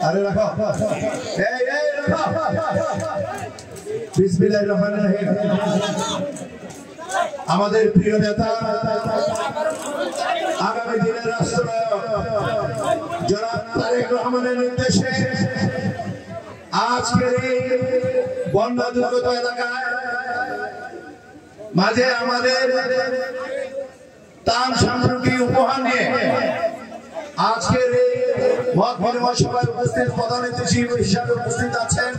अरे रखो रखो बिस्मिल्लाहिर्रहमानिर्रहीम আমাদের প্রিয় নেতা আগামী দিনের রাষ্ট্রনায়ক জনাব তারেক রহমানের নির্দেশে আজকের এই বন্যা দুর্গত এলাকায় মাঝে আমাদের তার সামগ্রী উপহার নিয়ে আজকের এই মত বিনিময় সভায় উপস্থিত প্রধান অতিথি হিসেবে উপস্থিত আছেন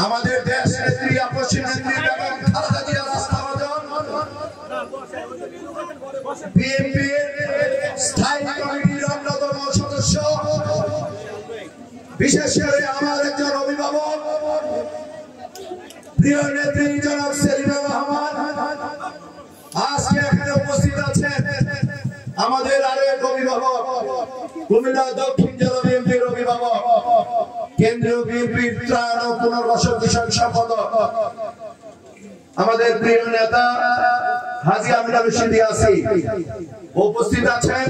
আমাদের দেশ নেত্রী আপসী নেত্রী বেগম খালেদা জিয়া রাস্তাবাজন বিএনপির স্থায়ী কমিটির অন্যতম সদস্য বিশেষ করে আমার একজন অভিভাবক প্রিয় নেত্রী জনাব সেলিনা রহমান আজকে এখানে উপস্থিত আছেন আমাদের আরেক অভিভাবক কুমিল্লা দক্ষিণ জেলা বিএনপির অভিভাবক কেন্দ্রীয় বিএনপির ত্রাণ ও পুনর্বাসন বিষয়ক সম্পাদক আমাদের প্রিয় নেতা হাজী আমিনা রশিদ ইয়াসিন উপস্থিত আছেন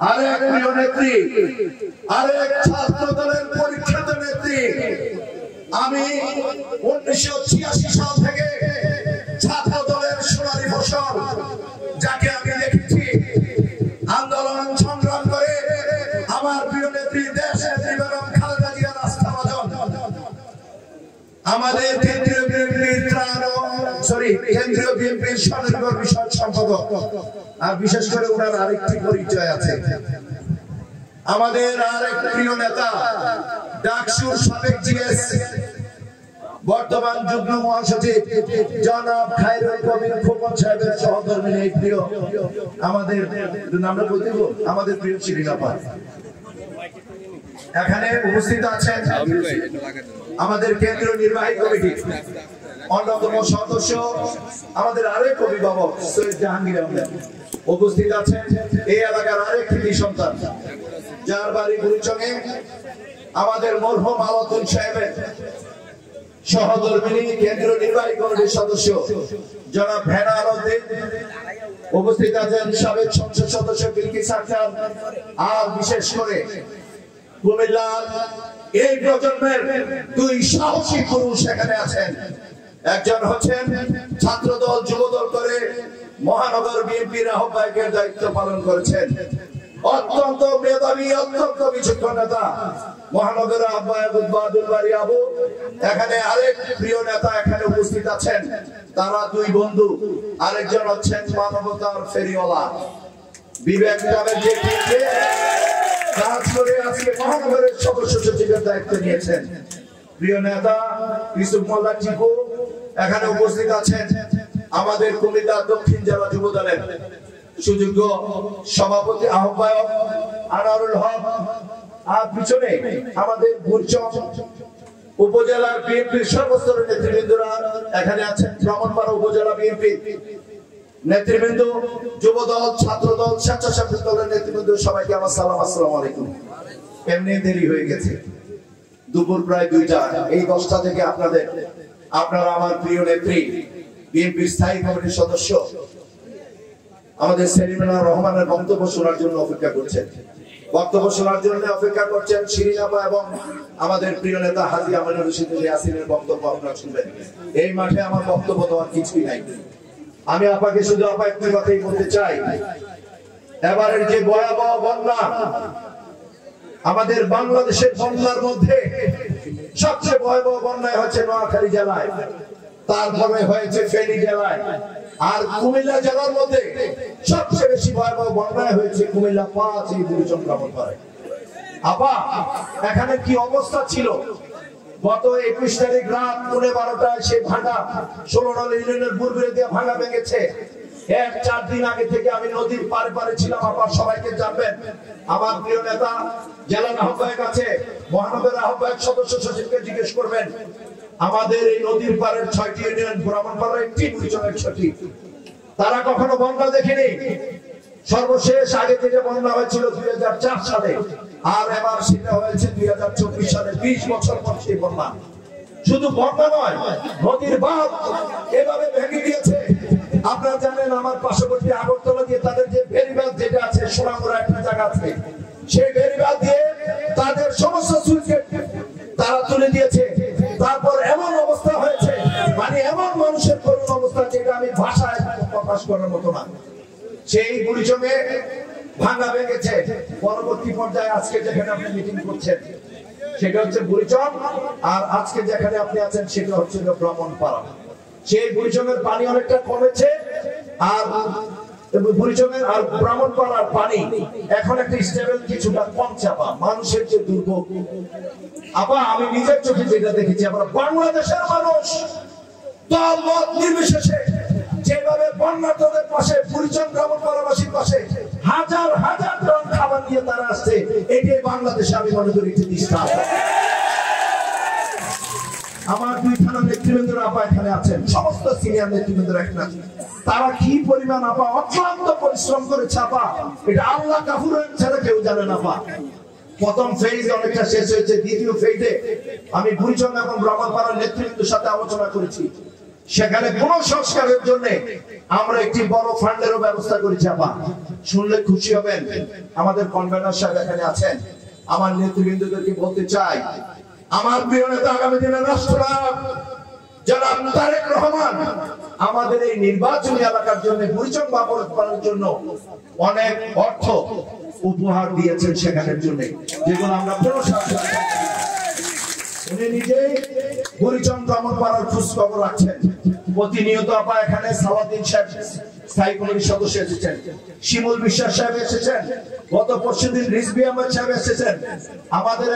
আরেক প্রিয় নেত্রী আরেক ছাত্র দলের পরীক্ষিত নেত্রী আমি 1986 সাল থেকে ছাত্র দলের সোনালী ফসল যাকে আমি দেখেছি আন্দোলন সংগ্রাম করে আমার প্রিয় নেত্রী দেশ নেত্রী বেগম খালেদা জিয়া রাস্তাবাজন আমাদের কেন্দ্রীয় বিএনপির কেন্দ্রীয় বিএনপির স্বনির্ভর বিষয়ক সম্পাদক আর বিশেষ করে ওনার আরেকটি পরিচয় আছে আমাদের আরেক প্রিয় নেতা ডাকসুর সাবেক জিএস বর্তমান যুগ্ম মহাসচিব জনাব খায়রুল কবির খোকন সাহেবের সহধর্মী এই প্রিয় আমাদের নামটা বলতে আমাদের প্রিয় শিরিনাপা এখানে উপস্থিত আছেন আমাদের কেন্দ্রীয় নির্বাহী কমিটি অন্যতম সদস্য আমাদের আরেক অভিভাবক সৈয়দ জাহাঙ্গীর আহমেদ উপস্থিত আছেন এই এলাকার আরেক কৃতি সন্তান যার বাড়ি বুড়িচংয়ে আমাদের মরহুম আলাতুল সাহেবের সহধর্মিনী কেন্দ্রীয় নির্বাহী কমিটির সদস্য জনাব ভেনা আলমদ্দিন উপস্থিত আছেন সাবেক সংসদ সদস্য বিলকিস আক্তার আর বিশেষ করে কুমিল্লার এই প্রজন্মের দুই সাহসী পুরুষ এখানে আছেন একজন হচ্ছেন ছাত্রদল যুবদল করে মহানগর বিএনপির আহ্বায়কের দায়িত্ব পালন করেছেন অত্যন্ত মেধাবী অত্যন্ত বিচক্ষণ নেতা মহানগর আহ্বায়ক উদ্বাদুল বাড়ি আবু এখানে আরেক প্রিয় নেতা এখানে উপস্থিত আছেন তারা দুই বন্ধু আরেকজন হচ্ছেন মানবতার ফেরিওয়ালা বিবেক নামের যে কাজ করে আজকে মহানগরের সদস্য সচিবের দায়িত্ব নিয়েছেন প্রিয় নেতা ইউসুফ মোল্লা টিপু এখানে উপস্থিত আছেন আমাদের কুমিল্লা দক্ষিণ জেলা যুব দলের সুযোগ্য সভাপতি আহ্বায়ক আনারুল হক আর পিছনে আমাদের বুড়িচং উপজেলার বিএনপির সর্বস্তরের নেতৃবৃন্দরা এখানে আছেন ব্রাহ্মণবাড়া উপজেলা বিএনপি নেতৃবৃন্দ যুবদল ছাত্রদল স্বেচ্ছাসেবক দলের নেতৃবৃন্দ সবাইকে আমার সালাম আসসালামু আলাইকুম এমনি দেরি হয়ে গেছে দুপুর প্রায় 2টা এই 10টা থেকে আপনারা আমার প্রিয় নেত্রী বিএনপির স্থায়ী কমিটির সদস্য আমাদের সেলিনা রহমানের বক্তব্য শোনার জন্য অপেক্ষা করছেন শিরিনাপা এবং আমাদের প্রিয় নেতা হাজী আমিনা রশিদ ইয়াসিনের বক্তব্য আপনারা শুনবেন এই মাঠে আমার বক্তব্য দেওয়ার কিছুই নাই আমি আপাকে শুধু আপা একটি কথাই বলতে চাই এবারের যে ভয়াবহ বন্যা আমাদের বাংলাদেশের বন্যার মধ্যে সবচেয়ে ভয়াবহ বন্যায় হচ্ছে নোয়াখালী জেলায় তারপরে হয়েছে ফেনী জেলায় আর কুমিল্লা জেলার মধ্যে সবচেয়ে বেশি ভয়াবহ বন্যায় হয়েছে কুমিল্লা 5 এই বুড়িচং ব্রাহ্মণবাড়ায় আপা এখানে কি অবস্থা ছিল গত 21 তারিখ রাত 12:30টায় সেই ভাঙা 16 নং ইউনিয়নের বুরবুরে দিয়ে ভাঙা ভেঙেছে 4 দিন আগে থেকে আমি নদীর পারে ছিলাম আপনারা সবাইকে জানবেন আমার প্রিয় নেতা জেলা আহ্বায়ক আছে মহানগর আহ্বায়ক সদস্য সচিবকে জিজ্ঞেস করবেন আমাদের এই নদীর পারের 6টি ইউনিয়ন ব্রাহ্মণবাড়া একটি বুড়িচংয়ের 6টি তারা কখনো বন্যা দেখেনি সর্বশেষ আগে থেকে বন্যা হয়েছিল 2004 সালে আর এবার সেটা হয়েছে 2024 সালে 20 বছর পর সেই বন্যা শুধু বন্যা নয় নদীর বাঁধ এভাবে ভেঙে গিয়েছে আপনারা জানেন আমার পার্শ্ববর্তী আগরতলা দিয়ে তাদের যে ভেরিবাদ যেটা আছে সোনামুড়া একটা জায়গা আছে, সেই ভেরিবাদ দিয়ে তাদের সমস্ত সুইচগেট তারা তুলে দিয়েছে। তারপর এমন অবস্থা হয়েছে, মানে এমন মানুষের করুণ অবস্থা যেটা আমি ভাষায় প্রকাশ করার মতো না। সেই বুড়িচঙ্গে ভাঙা ভেঙেছে। পরবর্তী পর্যায়ে আজকে যেখানে আপনি মিটিং করছেন সেটা হচ্ছে বুড়িচং, আর আজকে যেখানে আপনি আছেন সেটা হচ্ছে ব্রাহ্মণপাড়া। সেই বুড়িচংয়ের পানি অনেকটা কমেছে, আর বুড়িচংয়ের আর ব্রাহ্মণপাড়ার পানি এখন একটা স্টেবল কিছুটা কমছে। আপা মানুষের যে দুর্ভোগ, আপা আমি নিজের চোখে যেটা দেখেছি, আমরা বাংলাদেশের মানুষ দল মত নির্বিশেষে যেভাবে বন্যার্তদের পাশে বুড়িচং ব্রাহ্মণপাড়াবাসীর পাশে হাজার হাজার টন খাবার নিয়ে তারা আসছে, এটাই বাংলাদেশে আমি মনে করি একটি দৃষ্টান্ত। আমার দুই থানা নেতৃবৃন্দরা আপা এখানে আছেন, সমস্ত সিনিয়র নেতৃবৃন্দরা এখানে আছেন। তারা কি পরিমাণ আপা অক্লান্ত পরিশ্রম করেছে আপা, এটা আল্লাহ কাফুর ছাড়া কেউ জানে না। আপা প্রথম ফেজ অনেকটা শেষ হয়েছে, দ্বিতীয় ফেজে আমি বুড়িচং এবং ব্রাহ্মণপাড়ার নেতৃবৃন্দের সাথে আলোচনা করেছি। সেখানে কোন সংস্কারের জন্য আমরা একটি বড় ফান্ডেরও ব্যবস্থা করেছি। আপা শুনলে খুশি হবেন, আমাদের কনভেনর সাহেব এখানে আছেন। আমার নেতৃবৃন্দদেরকে বলতে চাই, আমার প্রিয় নেতা আগামী দিনের রাষ্ট্রনায়ক জনাব তারেক রহমান আমাদের এই নির্বাচনী এলাকার জন্য বুড়িচং ব্রাহ্মণপাড়ার জন্য অনেক অর্থ উপহার দিয়েছেন সেখানের জন্য, যেগুলো আমরা উনি নিজেই বুড়িচং ব্রাহ্মণপাড়ার খোঁজ খবর রাখছেন প্রতিনিয়ত। আপা এখানে সালাউদ্দিন সাহেব স্থায়ী কমিটির সদস্য এসেছেন, শিমুল বিশ্বাস সাহেব এসেছেন, গত পরশুদিন রিজভী আহমেদ সাহেব এসেছেন। আমাদের